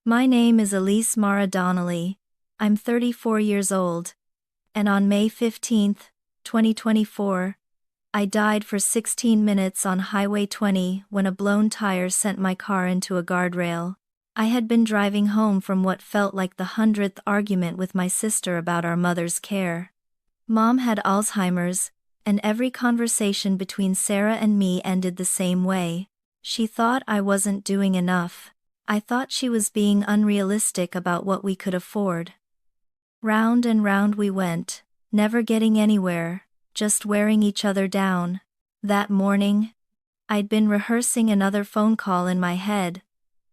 My name is Elise Mara Donnelly. I'm 34 years old. And on May 15th, 2024, I died for 16 minutes on Highway 20 when a blown tire sent my car into a guardrail. I had been driving home from what felt like the 100th argument with my sister about our mother's care. Mom had Alzheimer's, and every conversation between Sarah and me ended the same way. She thought I wasn't doing enough. I thought she was being unrealistic about what we could afford. Round and round we went, never getting anywhere, just wearing each other down. That morning, I'd been rehearsing another phone call in my head,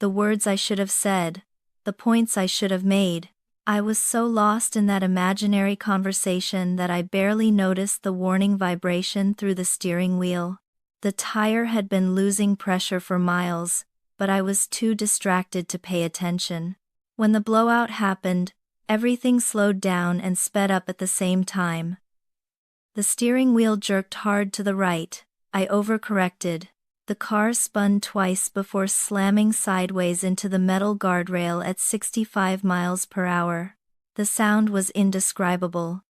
the words I should have said, the points I should have made. I was so lost in that imaginary conversation that I barely noticed the warning vibration through the steering wheel. The tire had been losing pressure for miles, but I was too distracted to pay attention. When the blowout happened, everything slowed down and sped up at the same time. The steering wheel jerked hard to the right. I overcorrected. The car spun twice before slamming sideways into the metal guardrail at 65 miles per hour. The sound was indescribable.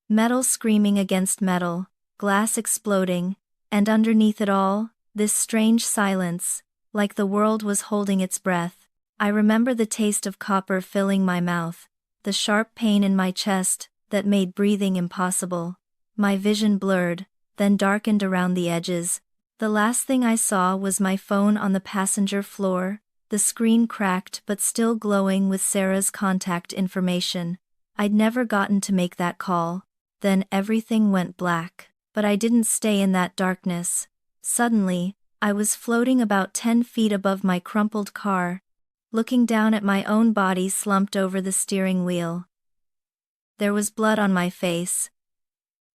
Metal screaming against metal, glass exploding, and underneath it all, this strange silence, like the world was holding its breath. I remember the taste of copper filling my mouth, the sharp pain in my chest that made breathing impossible. My vision blurred, then darkened around the edges. The last thing I saw was my phone on the passenger floor, the screen cracked but still glowing with Sarah's contact information. I'd never gotten to make that call. Then everything went black. But I didn't stay in that darkness. Suddenly, I was floating about 10 feet above my crumpled car, looking down at my own body slumped over the steering wheel. There was blood on my face,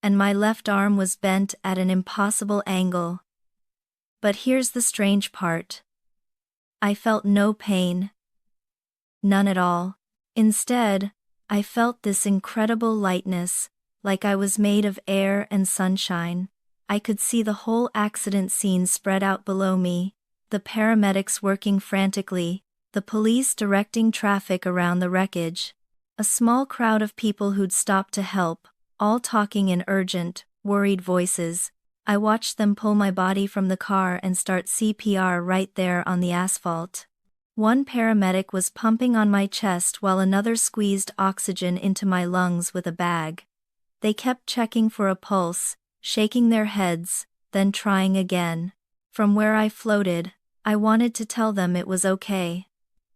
and my left arm was bent at an impossible angle. But here's the strange part. I felt no pain. None at all. Instead, I felt this incredible lightness, like I was made of air and sunshine. I could see the whole accident scene spread out below me, the paramedics working frantically, the police directing traffic around the wreckage. A small crowd of people who'd stopped to help, all talking in urgent, worried voices. I watched them pull my body from the car and start CPR right there on the asphalt. One paramedic was pumping on my chest while another squeezed oxygen into my lungs with a bag. They kept checking for a pulse, shaking their heads, then trying again. From where I floated, I wanted to tell them it was okay.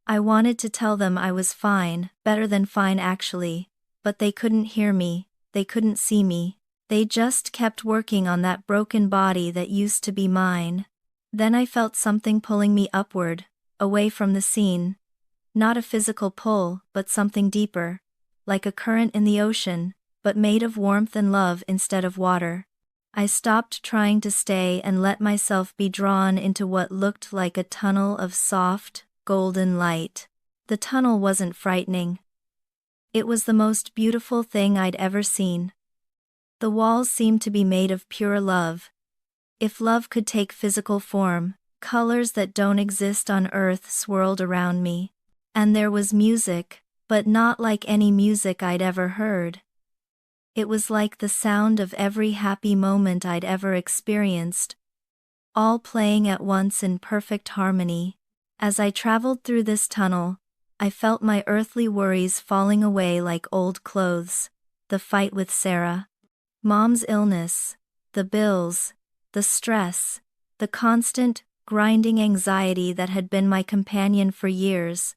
I wanted to tell them I was fine, better than fine actually, but they couldn't hear me, they couldn't see me. They just kept working on that broken body that used to be mine. Then I felt something pulling me upward, away from the scene. Not a physical pull, but something deeper, like a current in the ocean, but made of warmth and love instead of water. I stopped trying to stay and let myself be drawn into what looked like a tunnel of soft, golden light. The tunnel wasn't frightening. It was the most beautiful thing I'd ever seen. The walls seemed to be made of pure love. If love could take physical form, colors that don't exist on earth swirled around me. And there was music, but not like any music I'd ever heard. It was like the sound of every happy moment I'd ever experienced, all playing at once in perfect harmony. As I traveled through this tunnel, I felt my earthly worries falling away like old clothes. The fight with Sarah, Mom's illness, the bills, the stress, the constant, grinding anxiety that had been my companion for years.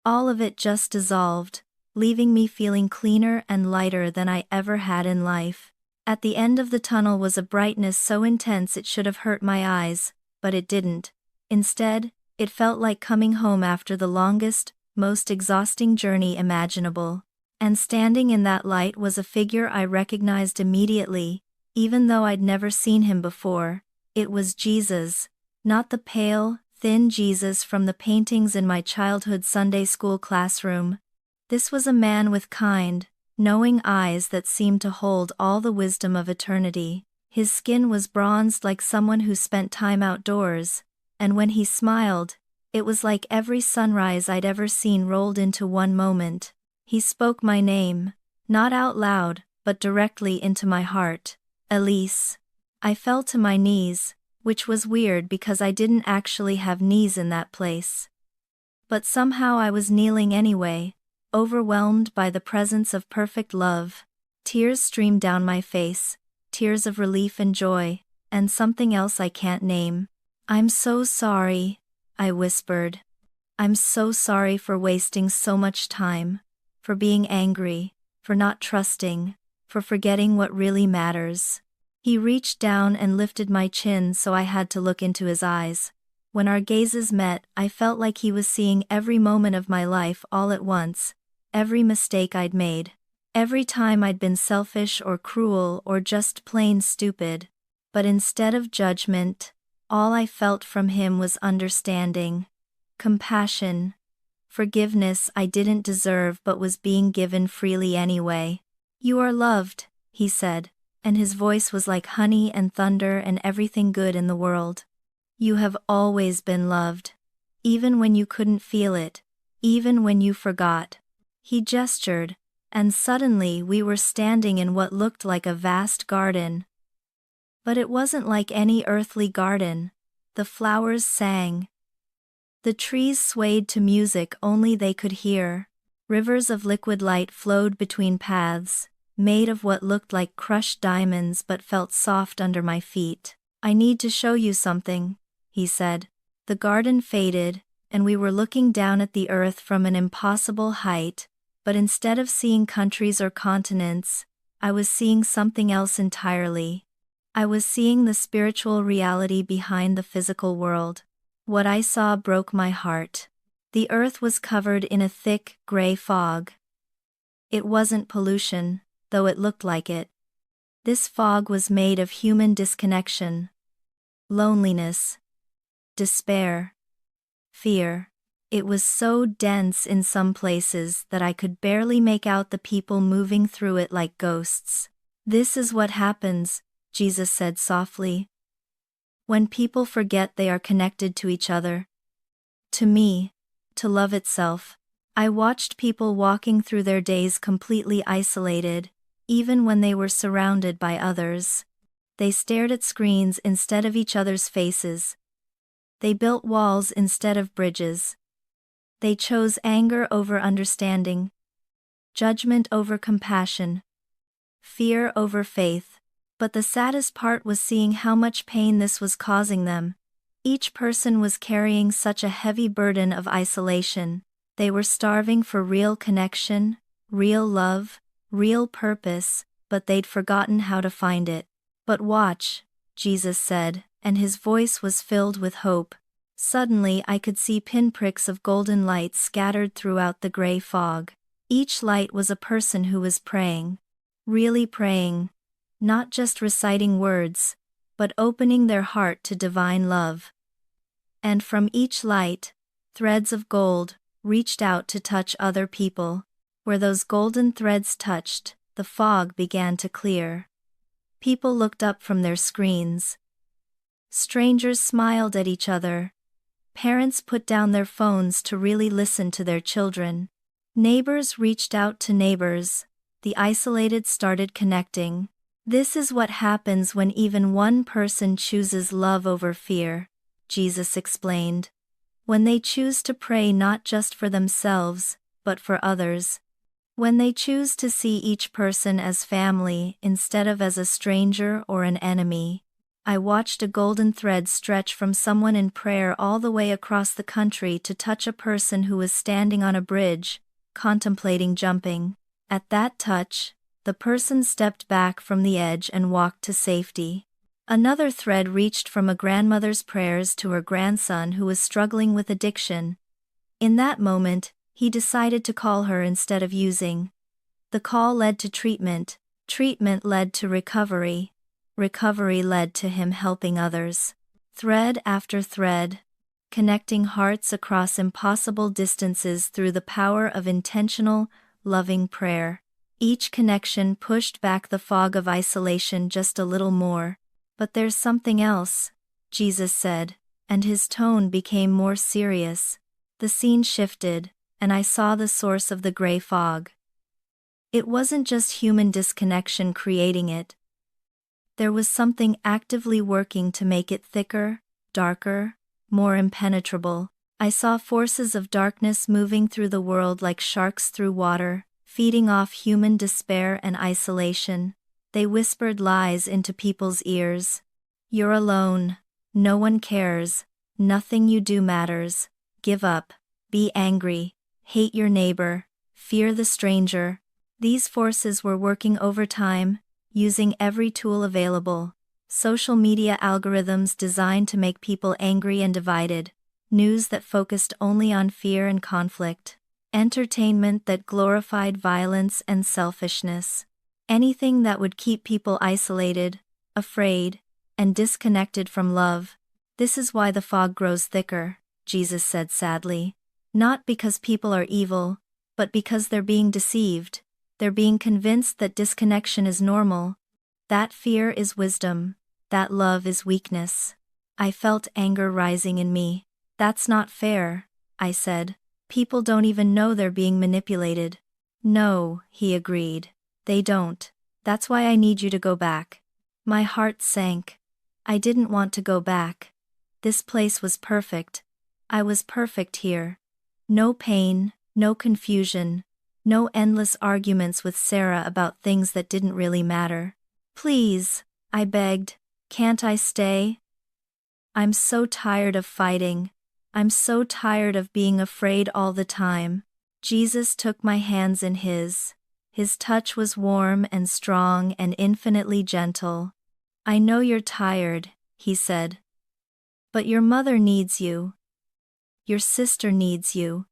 All of it just dissolved, leaving me feeling cleaner and lighter than I ever had in life. At the end of the tunnel was a brightness so intense it should have hurt my eyes, but it didn't. Instead, it felt like coming home after the longest, most exhausting journey imaginable. And standing in that light was a figure I recognized immediately, even though I'd never seen him before. It was Jesus, not the pale, thin Jesus from the paintings in my childhood Sunday school classroom. This was a man with kind, knowing eyes that seemed to hold all the wisdom of eternity. His skin was bronzed like someone who spent time outdoors, and when he smiled, it was like every sunrise I'd ever seen rolled into one moment. He spoke my name, not out loud, but directly into my heart. Elise. I fell to my knees, which was weird because I didn't actually have knees in that place. But somehow I was kneeling anyway, overwhelmed by the presence of perfect love. Tears streamed down my face, tears of relief and joy, and something else I can't name. "I'm so sorry," I whispered. "I'm so sorry for wasting so much time, for being angry, for not trusting, for forgetting what really matters." He reached down and lifted my chin so I had to look into his eyes. When our gazes met, I felt like he was seeing every moment of my life all at once, every mistake I'd made, every time I'd been selfish or cruel or just plain stupid. But instead of judgment, all I felt from him was understanding, compassion, forgiveness I didn't deserve but was being given freely anyway. "You are loved," he said, and his voice was like honey and thunder and everything good in the world. "You have always been loved. Even when you couldn't feel it, even when you forgot." He gestured, and suddenly we were standing in what looked like a vast garden. But it wasn't like any earthly garden. The flowers sang. The trees swayed to music only they could hear. Rivers of liquid light flowed between paths, made of what looked like crushed diamonds but felt soft under my feet. "I need to show you something," he said. The garden faded, and we were looking down at the earth from an impossible height, but instead of seeing countries or continents, I was seeing something else entirely. I was seeing the spiritual reality behind the physical world. What I saw broke my heart. The earth was covered in a thick, gray fog. It wasn't pollution, though it looked like it. This fog was made of human disconnection, loneliness, despair, fear. It was so dense in some places that I could barely make out the people moving through it like ghosts. "This is what happens," Jesus said softly, "when people forget they are connected to each other. To me, to love itself." I watched people walking through their days completely isolated, even when they were surrounded by others. They stared at screens instead of each other's faces. They built walls instead of bridges. They chose anger over understanding, judgment over compassion, fear over faith. But the saddest part was seeing how much pain this was causing them. Each person was carrying such a heavy burden of isolation. They were starving for real connection, real love, real purpose, but they'd forgotten how to find it. "But watch," Jesus said, and his voice was filled with hope. Suddenly I could see pinpricks of golden light scattered throughout the gray fog. Each light was a person who was praying. Really praying. Not just reciting words, but opening their heart to divine love. And from each light, threads of gold reached out to touch other people. Where those golden threads touched, the fog began to clear. People looked up from their screens. Strangers smiled at each other. Parents put down their phones to really listen to their children. Neighbors reached out to neighbors. The isolated started connecting. "This is what happens when even one person chooses love over fear," Jesus explained. "When they choose to pray not just for themselves, but for others. When they choose to see each person as family instead of as a stranger or an enemy." I watched a golden thread stretch from someone in prayer all the way across the country to touch a person who was standing on a bridge, contemplating jumping. At that touch, the person stepped back from the edge and walked to safety. Another thread reached from a grandmother's prayers to her grandson who was struggling with addiction. In that moment, he decided to call her instead of using. The call led to treatment. Treatment led to recovery. Recovery led to him helping others. Thread after thread, connecting hearts across impossible distances through the power of intentional, loving prayer. Each connection pushed back the fog of isolation just a little more. But there's something else, Jesus said, and his tone became more serious. The scene shifted, and I saw the source of the gray fog. It wasn't just human disconnection creating it. There was something actively working to make it thicker, darker, more impenetrable. I saw forces of darkness moving through the world like sharks through water, feeding off human despair and isolation. They whispered lies into people's ears. You're alone. No one cares. Nothing you do matters. Give up. Be angry. Hate your neighbor. Fear the stranger. These forces were working overtime, using every tool available. Social media algorithms designed to make people angry and divided. News that focused only on fear and conflict. Entertainment that glorified violence and selfishness. Anything that would keep people isolated, afraid, and disconnected from love. This is why the fog grows thicker, Jesus said sadly. Not because people are evil, but because they're being deceived. They're being convinced that disconnection is normal. That fear is wisdom. That love is weakness. I felt anger rising in me. That's not fair, I said. People don't even know they're being manipulated. No, he agreed. They don't. That's why I need you to go back. My heart sank. I didn't want to go back. This place was perfect. I was perfect here. No pain, no confusion, no endless arguments with Sarah about things that didn't really matter. Please, I begged, can't I stay? I'm so tired of fighting. I'm so tired of being afraid all the time. Jesus took my hands in his. His touch was warm and strong and infinitely gentle. I know you're tired, he said. But your mother needs you. Your sister needs you.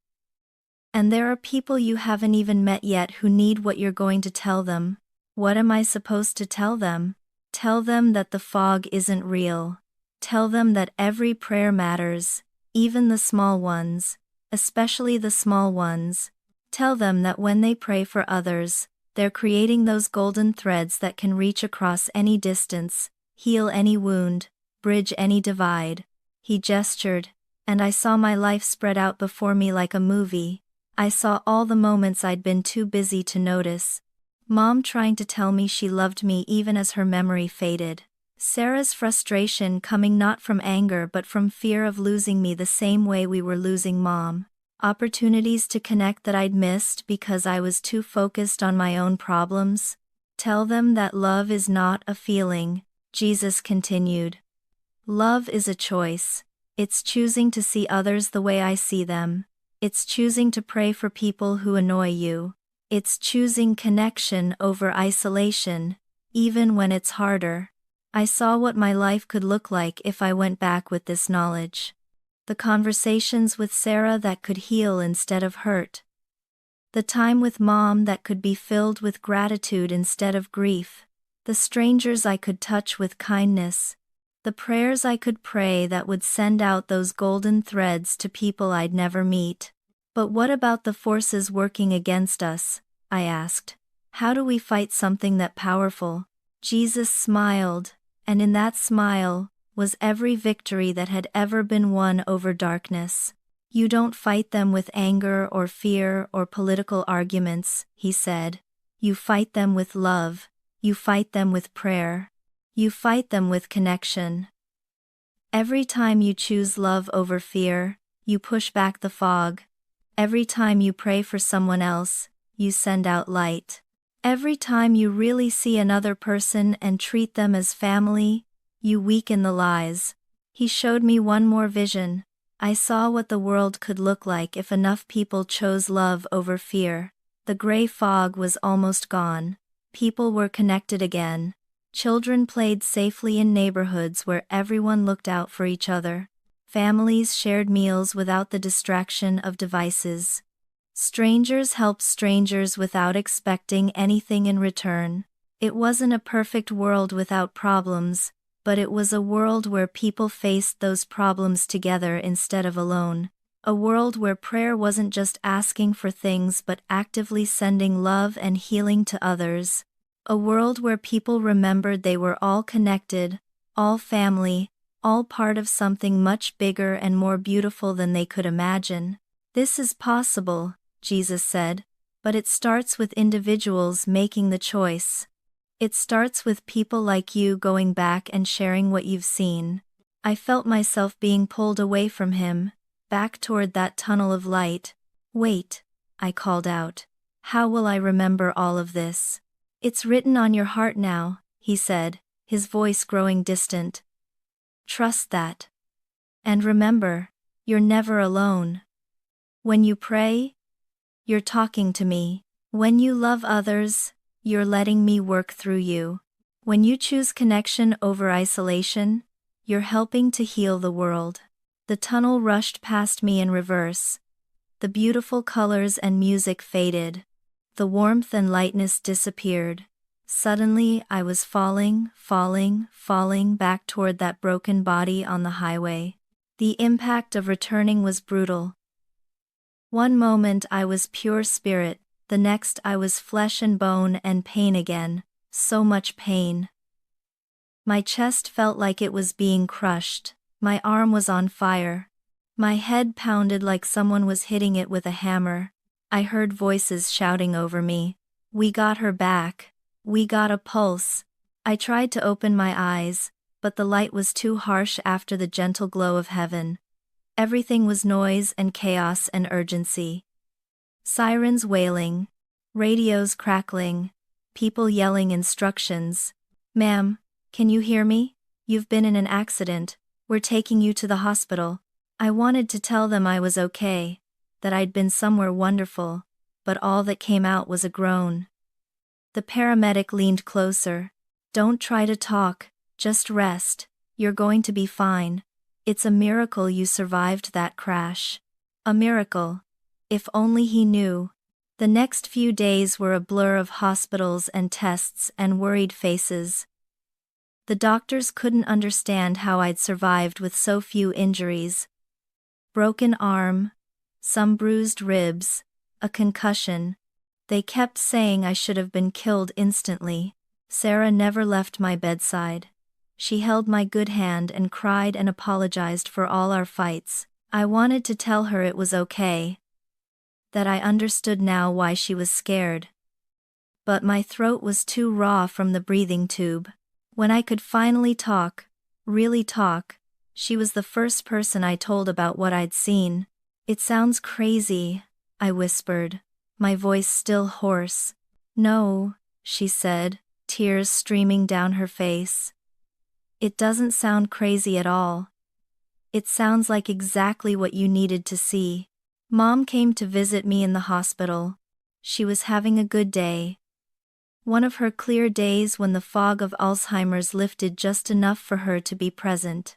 And there are people you haven't even met yet who need what you're going to tell them. What am I supposed to tell them? Tell them that the fog isn't real. Tell them that every prayer matters, even the small ones, especially the small ones. Tell them that when they pray for others, they're creating those golden threads that can reach across any distance, heal any wound, bridge any divide. He gestured, and I saw my life spread out before me like a movie. I saw all the moments I'd been too busy to notice. Mom trying to tell me she loved me even as her memory faded. Sarah's frustration coming not from anger but from fear of losing me the same way we were losing Mom. Opportunities to connect that I'd missed because I was too focused on my own problems. Tell them that love is not a feeling, Jesus continued. Love is a choice. It's choosing to see others the way I see them. It's choosing to pray for people who annoy you. It's choosing connection over isolation, even when it's harder. I saw what my life could look like if I went back with this knowledge. The conversations with Sarah that could heal instead of hurt. The time with Mom that could be filled with gratitude instead of grief. The strangers I could touch with kindness. The prayers I could pray that would send out those golden threads to people I'd never meet. But what about the forces working against us? I asked. How do we fight something that powerful? Jesus smiled, and in that smile was every victory that had ever been won over darkness. You don't fight them with anger or fear or political arguments, he said. You fight them with love. You fight them with prayer. You fight them with connection. Every time you choose love over fear, you push back the fog. Every time you pray for someone else, you send out light. Every time you really see another person and treat them as family, you weaken the lies. He showed me one more vision. I saw what the world could look like if enough people chose love over fear. The gray fog was almost gone. People were connected again. Children played safely in neighborhoods where everyone looked out for each other. Families shared meals without the distraction of devices. Strangers helped strangers without expecting anything in return. It wasn't a perfect world without problems, but it was a world where people faced those problems together instead of alone. A world where prayer wasn't just asking for things but actively sending love and healing to others. A world where people remembered they were all connected, all family, all part of something much bigger and more beautiful than they could imagine. This is possible, Jesus said, but it starts with individuals making the choice. It starts with people like you going back and sharing what you've seen. I felt myself being pulled away from him, back toward that tunnel of light. Wait, I called out. How will I remember all of this? It's written on your heart now, he said, his voice growing distant. Trust that. And remember, you're never alone. When you pray, you're talking to me. When you love others, you're letting me work through you. When you choose connection over isolation, you're helping to heal the world. The tunnel rushed past me in reverse. The beautiful colors and music faded. The warmth and lightness disappeared. Suddenly, I was falling back toward that broken body on the highway. The impact of returning was brutal. One moment I was pure spirit, the next I was flesh and bone and pain again, so much pain. My chest felt like it was being crushed, my arm was on fire. My head pounded like someone was hitting it with a hammer. I heard voices shouting over me. We got her back. We got a pulse. I tried to open my eyes, but the light was too harsh after the gentle glow of heaven. Everything was noise and chaos and urgency. Sirens wailing, radios crackling, people yelling instructions. Ma'am, can you hear me? You've been in an accident. We're taking you to the hospital. I wanted to tell them I was okay, that I'd been somewhere wonderful, but all that came out was a groan. The paramedic leaned closer. Don't try to talk, just rest. You're going to be fine. It's a miracle you survived that crash. A miracle. If only he knew. The next few days were a blur of hospitals and tests and worried faces. The doctors couldn't understand how I'd survived with so few injuries. Broken arm, some bruised ribs, a concussion. They kept saying I should have been killed instantly. Sarah never left my bedside. She held my good hand and cried and apologized for all our fights. I wanted to tell her it was okay. That I understood now why she was scared. But my throat was too raw from the breathing tube. When I could finally talk, really talk, she was the first person I told about what I'd seen. It sounds crazy, I whispered, my voice still hoarse. No, she said, tears streaming down her face. It doesn't sound crazy at all. It sounds like exactly what you needed to see. Mom came to visit me in the hospital. She was having a good day. One of her clear days when the fog of Alzheimer's lifted just enough for her to be present.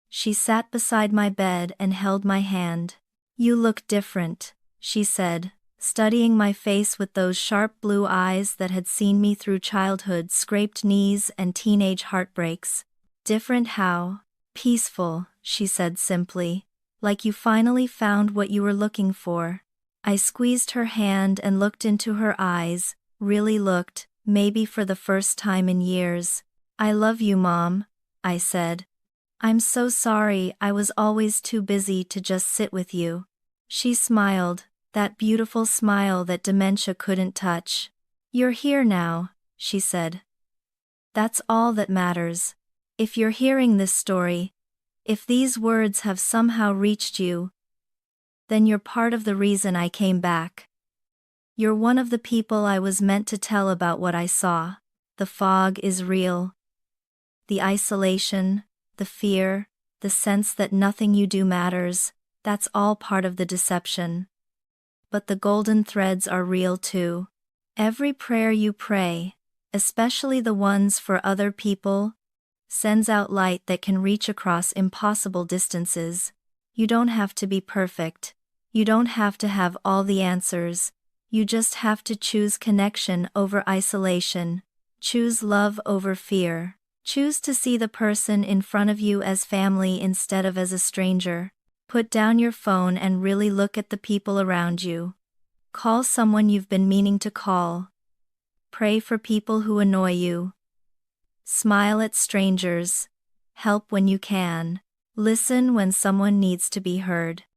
She sat beside my bed and held my hand. You look different, she said, studying my face with those sharp blue eyes that had seen me through childhood's scraped knees and teenage heartbreaks. Different how? Peaceful, she said simply. Like you finally found what you were looking for. I squeezed her hand and looked into her eyes, really looked, maybe for the first time in years. I love you, Mom, I said. I'm so sorry I was always too busy to just sit with you. She smiled, that beautiful smile that dementia couldn't touch. You're here now, she said. That's all that matters. If you're hearing this story, if these words have somehow reached you, then you're part of the reason I came back. You're one of the people I was meant to tell about what I saw. The fog is real. The isolation, the fear, the sense that nothing you do matters, that's all part of the deception. But the golden threads are real too. Every prayer you pray, especially the ones for other people, sends out light that can reach across impossible distances. You don't have to be perfect. You don't have to have all the answers. You just have to choose connection over isolation. Choose love over fear. Choose to see the person in front of you as family instead of as a stranger. Put down your phone and really look at the people around you. Call someone you've been meaning to call. Pray for people who annoy you. Smile at strangers. Help when you can. Listen when someone needs to be heard.